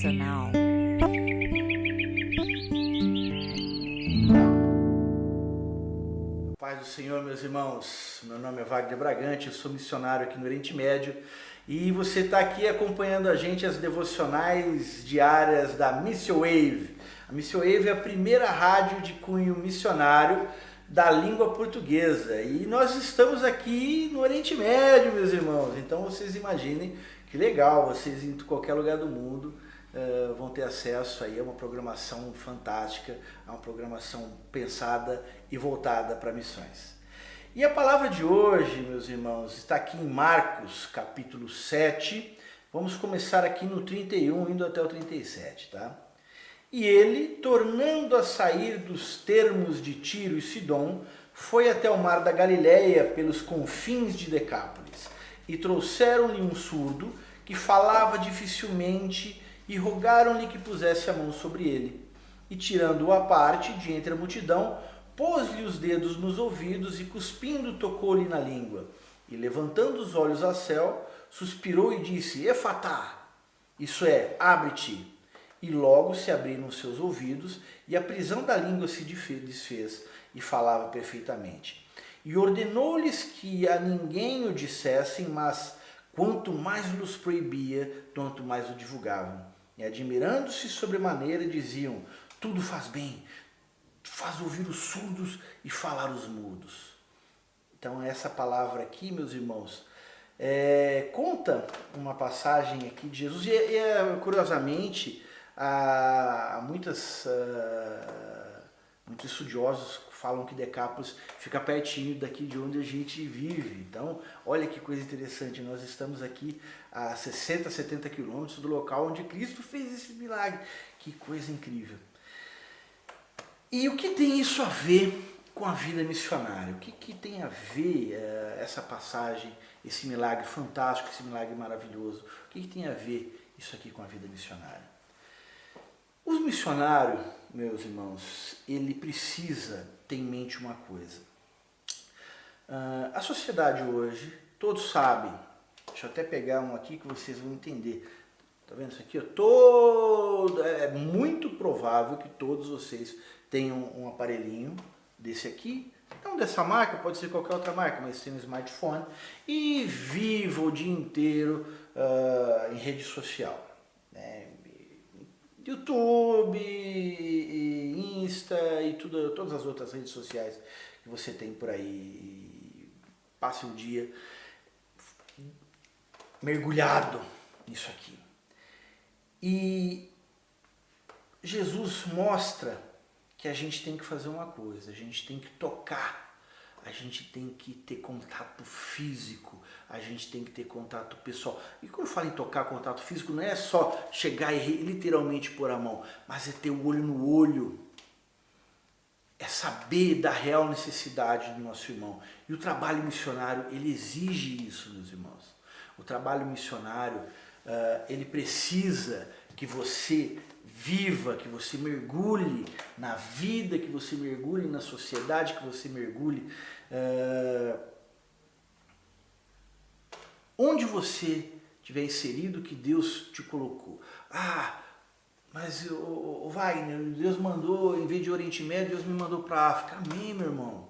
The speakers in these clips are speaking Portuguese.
devocional. Paz do Senhor, meus irmãos. Meu nome é Wagner Bragante, eu sou missionário aqui no Oriente Médio e você está aqui acompanhando a gente as devocionais diárias da Mission Wave. A Mission Wave é a primeira rádio de cunho missionário da língua portuguesa e nós estamos aqui no Oriente Médio, meus irmãos. Então vocês imaginem que legal, vocês em qualquer lugar do mundo vão ter acesso aí a uma programação fantástica, a uma programação pensada e voltada para missões. E a palavra de hoje, meus irmãos, está aqui em Marcos, capítulo 7. Vamos começar aqui no 31, indo até o 37, tá? E ele, tornando a sair dos termos de Tiro e Sidom, foi até o mar da Galileia, pelos confins de Decápolis, e trouxeram-lhe um surdo que falava dificilmente e rogaram-lhe que pusesse a mão sobre ele. E tirando-o à parte, de entre a multidão, pôs-lhe os dedos nos ouvidos e cuspindo tocou-lhe na língua. E levantando os olhos ao céu, suspirou e disse, Efatá, isso é, abre-te. E logo se abriram os seus ouvidos e a prisão da língua se desfez e falava perfeitamente. E ordenou-lhes que a ninguém o dissessem, mas quanto mais lhes proibia, tanto mais o divulgavam. E admirando-se sobremaneira, diziam, tudo faz bem, faz ouvir os surdos e falar os mudos. Então essa palavra aqui, meus irmãos, conta uma passagem aqui de Jesus e curiosamente, muitos estudiosos falam que Decápolis fica pertinho daqui de onde a gente vive. Então, olha que coisa interessante, nós estamos aqui a 60, 70 quilômetros do local onde Cristo fez esse milagre. Que coisa incrível. E o que tem isso a ver com a vida missionária? O que tem a ver essa passagem, esse milagre fantástico, esse milagre maravilhoso? O que tem a ver isso aqui com a vida missionária? Os missionários, meus irmãos, ele precisa ter em mente uma coisa. A sociedade hoje, todos sabem, deixa eu até pegar um aqui que vocês vão entender. Tá vendo isso aqui? É muito provável que todos vocês tenham um aparelhinho desse aqui, não dessa marca, pode ser qualquer outra marca, mas tem um smartphone e viva o dia inteiro em rede social, né? YouTube, Insta e todas as outras redes sociais que você tem por aí. Passe o dia mergulhado nisso aqui. E Jesus mostra que a gente tem que fazer uma coisa, a gente tem que tocar, a gente tem que ter contato físico, a gente tem que ter contato pessoal. E quando eu falo em tocar contato físico, não é só chegar e literalmente pôr a mão, mas é ter o olho no olho, é saber da real necessidade do nosso irmão. E o trabalho missionário, ele exige isso, meus irmãos. O trabalho missionário, ele precisa que você viva, que você mergulhe na vida, que você mergulhe na sociedade, que você mergulhe onde você tiver inserido, que Deus te colocou. Mas o Wagner, Deus mandou, em vez de Oriente Médio, Deus me mandou para a África. Amém, meu irmão.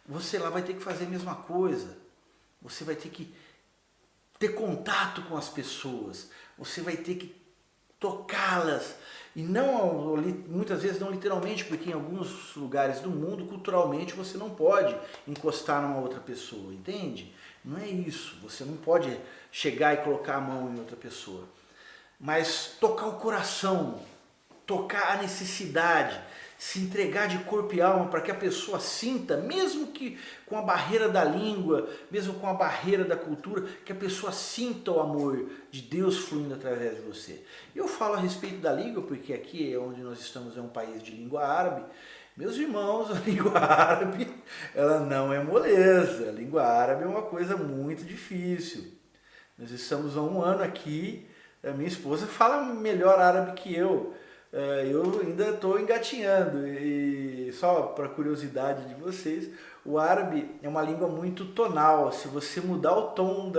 Você lá vai ter que fazer a mesma coisa. Você vai ter que ter contato com as pessoas. Você vai ter que tocá-las. E não, muitas vezes não literalmente, porque em alguns lugares do mundo, culturalmente, você não pode encostar numa outra pessoa, entende? Não é isso, você não pode chegar e colocar a mão em outra pessoa. Mas tocar o coração, tocar a necessidade, se entregar de corpo e alma para que a pessoa sinta, mesmo que com a barreira da língua, mesmo com a barreira da cultura, que a pessoa sinta o amor de Deus fluindo através de você. Eu falo a respeito da língua, porque aqui é onde nós estamos, é um país de língua árabe. Meus irmãos, a língua árabe, ela não é moleza. A língua árabe é uma coisa muito difícil. Nós estamos há um ano aqui, a minha esposa fala melhor árabe que eu. Eu ainda estou engatinhando e só para curiosidade de vocês, o árabe é uma língua muito tonal. Se você mudar o tom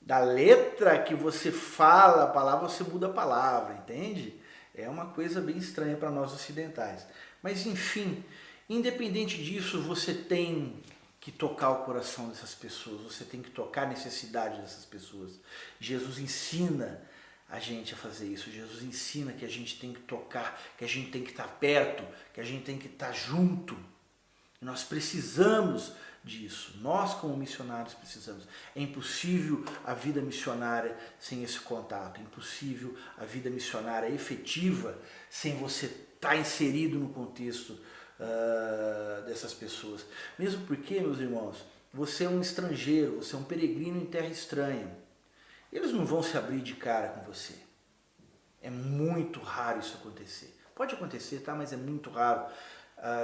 Da letra que você fala a palavra, você muda a palavra, entende? É uma coisa bem estranha para nós ocidentais. Mas enfim, independente disso, você tem que tocar o coração dessas pessoas, você tem que tocar a necessidade dessas pessoas. Jesus ensina a gente a fazer isso, Jesus ensina que a gente tem que tocar, que a gente tem que estar perto, que a gente tem que estar junto. Nós precisamos disso, nós como missionários precisamos. É impossível a vida missionária sem esse contato, é impossível a vida missionária efetiva sem você estar inserido no contexto dessas pessoas. Mesmo porque, meus irmãos, você é um estrangeiro, você é um peregrino em terra estranha. Eles não vão se abrir de cara com você. É muito raro isso acontecer. Pode acontecer, tá? Mas é muito raro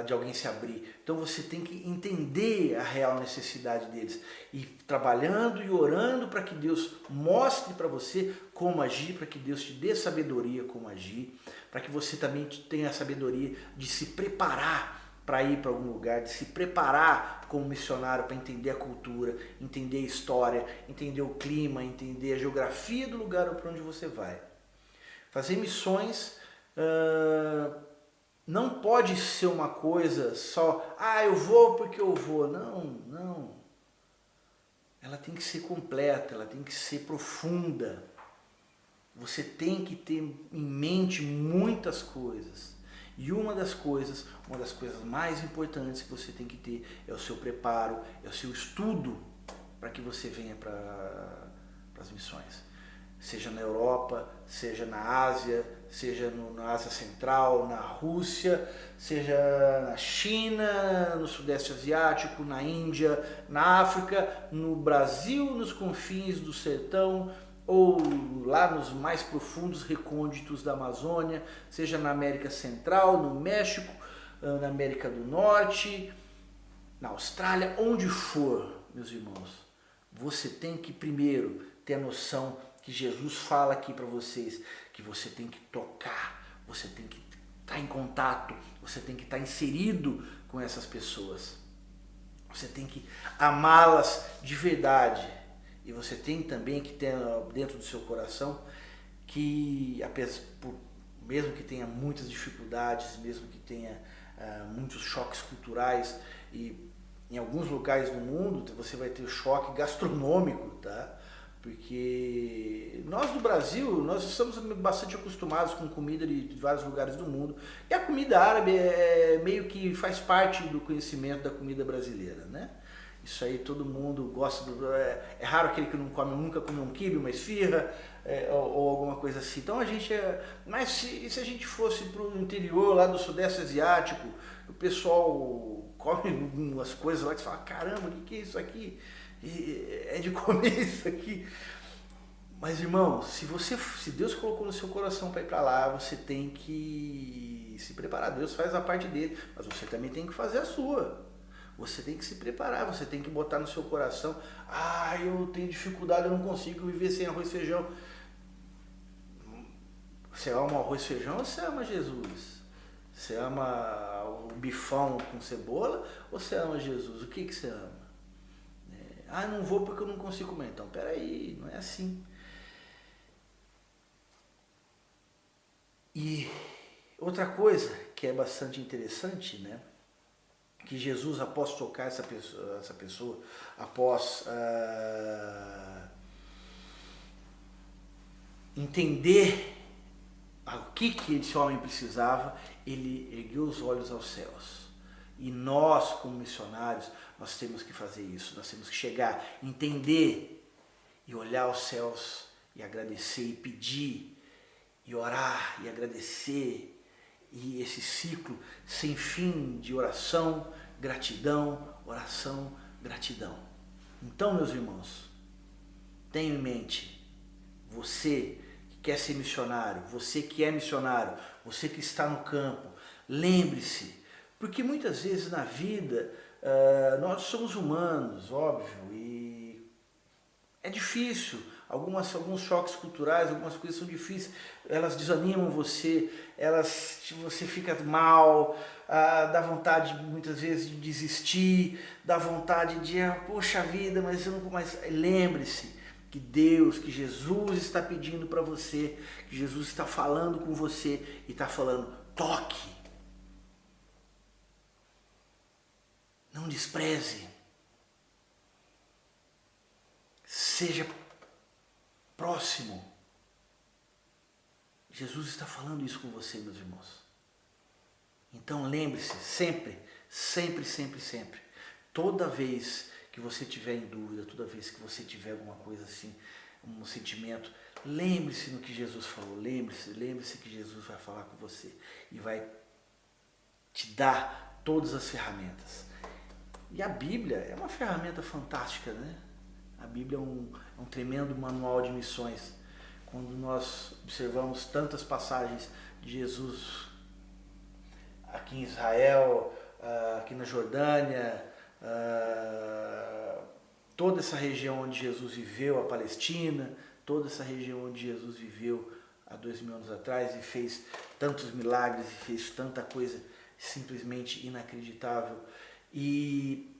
de alguém se abrir. Então você tem que entender a real necessidade deles e trabalhando e orando para que Deus mostre para você como agir, para que Deus te dê sabedoria como agir, para que você também tenha a sabedoria de se preparar para ir para algum lugar, de se preparar como missionário para entender a cultura, entender a história, entender o clima, entender a geografia do lugar para onde você vai. Fazer missões não pode ser uma coisa só, eu vou porque eu vou. Não, não. Ela tem que ser completa, ela tem que ser profunda. Você tem que ter em mente muitas coisas. E uma das coisas mais importantes que você tem que ter é o seu preparo, é o seu estudo para que você venha para as missões. Seja na Europa, seja na Ásia, seja na Ásia Central, na Rússia, seja na China, no Sudeste Asiático, na Índia, na África, no Brasil, nos confins do sertão, ou lá nos mais profundos recônditos da Amazônia, seja na América Central, no México, na América do Norte, na Austrália, onde for, meus irmãos, você tem que primeiro ter a noção que Jesus fala aqui para vocês, que você tem que tocar, você tem que estar em contato, você tem que estar inserido com essas pessoas, você tem que amá-las de verdade. E você tem também que ter dentro do seu coração que, mesmo que tenha muitas dificuldades, mesmo que tenha muitos choques culturais, e em alguns lugares do mundo você vai ter choque gastronômico, tá? Porque nós do Brasil, nós estamos bastante acostumados com comida de vários lugares do mundo. E a comida árabe meio que faz parte do conhecimento da comida brasileira, né? Isso aí todo mundo gosta, é raro aquele que não come, nunca comeu um quibe, uma esfirra, ou alguma coisa assim. Então a gente mas se a gente fosse para o interior lá do Sudeste Asiático, o pessoal come umas coisas lá que você fala, caramba, o que é isso aqui? É de comer isso aqui. Mas irmão, se Deus colocou no seu coração para ir para lá, você tem que se preparar. Deus faz a parte dele, mas você também tem que fazer a sua. Você tem que se preparar, você tem que botar no seu coração, eu tenho dificuldade, eu não consigo viver sem arroz e feijão. Você ama o arroz e feijão ou você ama Jesus? Você ama o bifão com cebola ou você ama Jesus? O que você ama? Não vou porque eu não consigo comer. Então, peraí, não é assim. E outra coisa que é bastante interessante, né? Que Jesus, após tocar essa pessoa após entender o que esse homem precisava, ele ergueu os olhos aos céus. E nós, como missionários, nós temos que fazer isso. Nós temos que chegar, entender e olhar aos céus e agradecer e pedir e orar e agradecer. E esse ciclo sem fim de oração, gratidão, oração, gratidão. Então, meus irmãos, tenha em mente, você que quer ser missionário, você que é missionário, você que está no campo, lembre-se, porque muitas vezes na vida nós somos humanos, óbvio, e é difícil. Alguns choques culturais, algumas coisas são difíceis, elas desanimam você, você fica mal, dá vontade muitas vezes de desistir, dá vontade de, poxa vida, mas eu não vou mais. Lembre-se, que Deus, que Jesus está pedindo para você, que Jesus está falando com você e está falando, toque. Não despreze. Seja próximo. Jesus está falando isso com você, meus irmãos. Então lembre-se, sempre, sempre, sempre, sempre, toda vez que você tiver em dúvida, toda vez que você tiver alguma coisa assim, um sentimento, lembre-se no que Jesus falou, lembre-se que Jesus vai falar com você e vai te dar todas as ferramentas. E a Bíblia é uma ferramenta fantástica, né? A Bíblia é um tremendo manual de missões. Quando nós observamos tantas passagens de Jesus aqui em Israel, aqui na Jordânia, toda essa região onde Jesus viveu, a Palestina, toda essa região onde Jesus viveu há 2000 anos atrás e fez tantos milagres e fez tanta coisa simplesmente inacreditável. E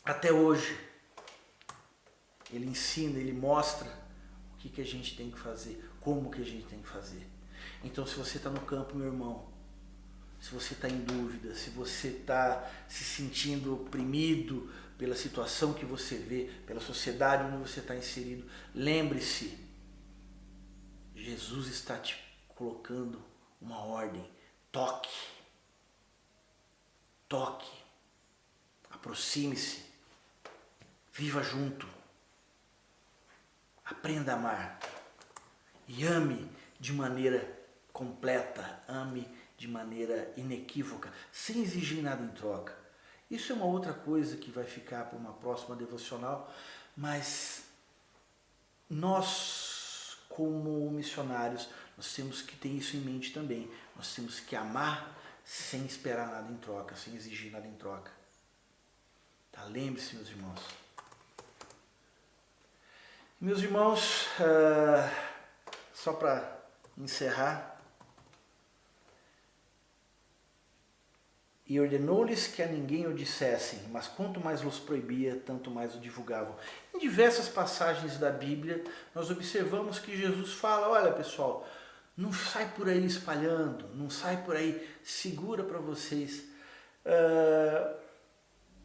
até hoje ele ensina, ele mostra o que a gente tem que fazer, como que a gente tem que fazer. Então se você está no campo, meu irmão, se você está em dúvida, se você está se sentindo oprimido pela situação que você vê, pela sociedade onde você está inserido, lembre-se, Jesus está te colocando uma ordem. Toque, aproxime-se, viva junto, aprenda a amar e ame de maneira completa, ame de maneira inequívoca, sem exigir nada em troca. Isso é uma outra coisa que vai ficar para uma próxima devocional, mas nós, como missionários, nós temos que ter isso em mente também. Nós temos que amar sem esperar nada em troca, sem exigir nada em troca. Tá? Lembre-se, meus irmãos. Meus irmãos, só para encerrar, e ordenou-lhes que a ninguém o dissessem, mas quanto mais los proibia, tanto mais o divulgavam. Em diversas passagens da Bíblia, nós observamos que Jesus fala, olha pessoal, não sai por aí espalhando, não sai por aí, segura para vocês.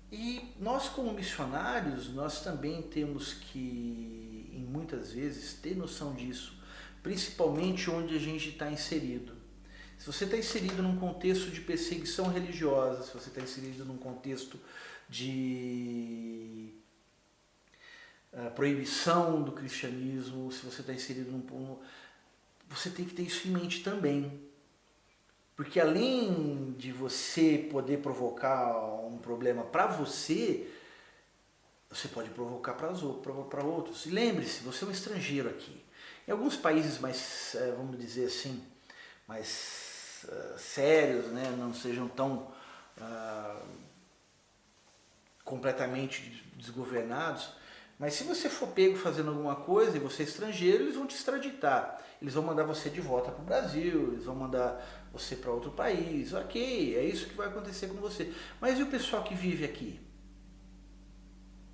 E nós como missionários, nós também temos que, em muitas vezes, ter noção disso, principalmente onde a gente está inserido. Se você está inserido num contexto de perseguição religiosa, se você está inserido num contexto de proibição do cristianismo, se você está inserido você tem que ter isso em mente também. Porque além de você poder provocar um problema para você, você pode provocar para outros. E lembre-se, você é um estrangeiro aqui. Em alguns países mais, vamos dizer assim, mais sérios, né? Não sejam tão completamente desgovernados, mas se você for pego fazendo alguma coisa e você é estrangeiro, eles vão te extraditar, eles vão mandar você de volta para o Brasil, eles vão mandar você para outro país, ok, é isso que vai acontecer com você. Mas e o pessoal que vive aqui?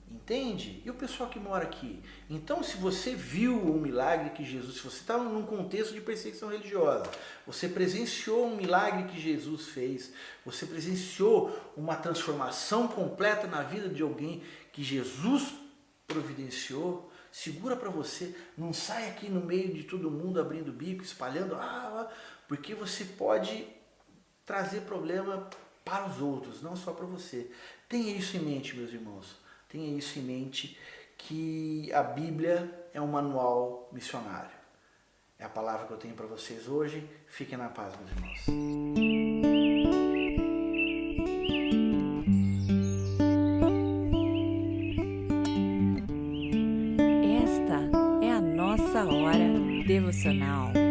Entende? E o pessoal que mora aqui? Então, se você viu um milagre que Jesus, se você está num contexto de perseguição religiosa, você presenciou um milagre que Jesus fez, você presenciou uma transformação completa na vida de alguém que Jesus providenciou, segura para você, não sai aqui no meio de todo mundo abrindo o bico, espalhando, porque você pode trazer problema para os outros, não só para você. Tenha isso em mente, meus irmãos. Tenha isso em mente, que a Bíblia é um manual missionário. É a palavra que eu tenho para vocês hoje. Fiquem na paz, meus irmãos. Esta é a nossa hora devocional.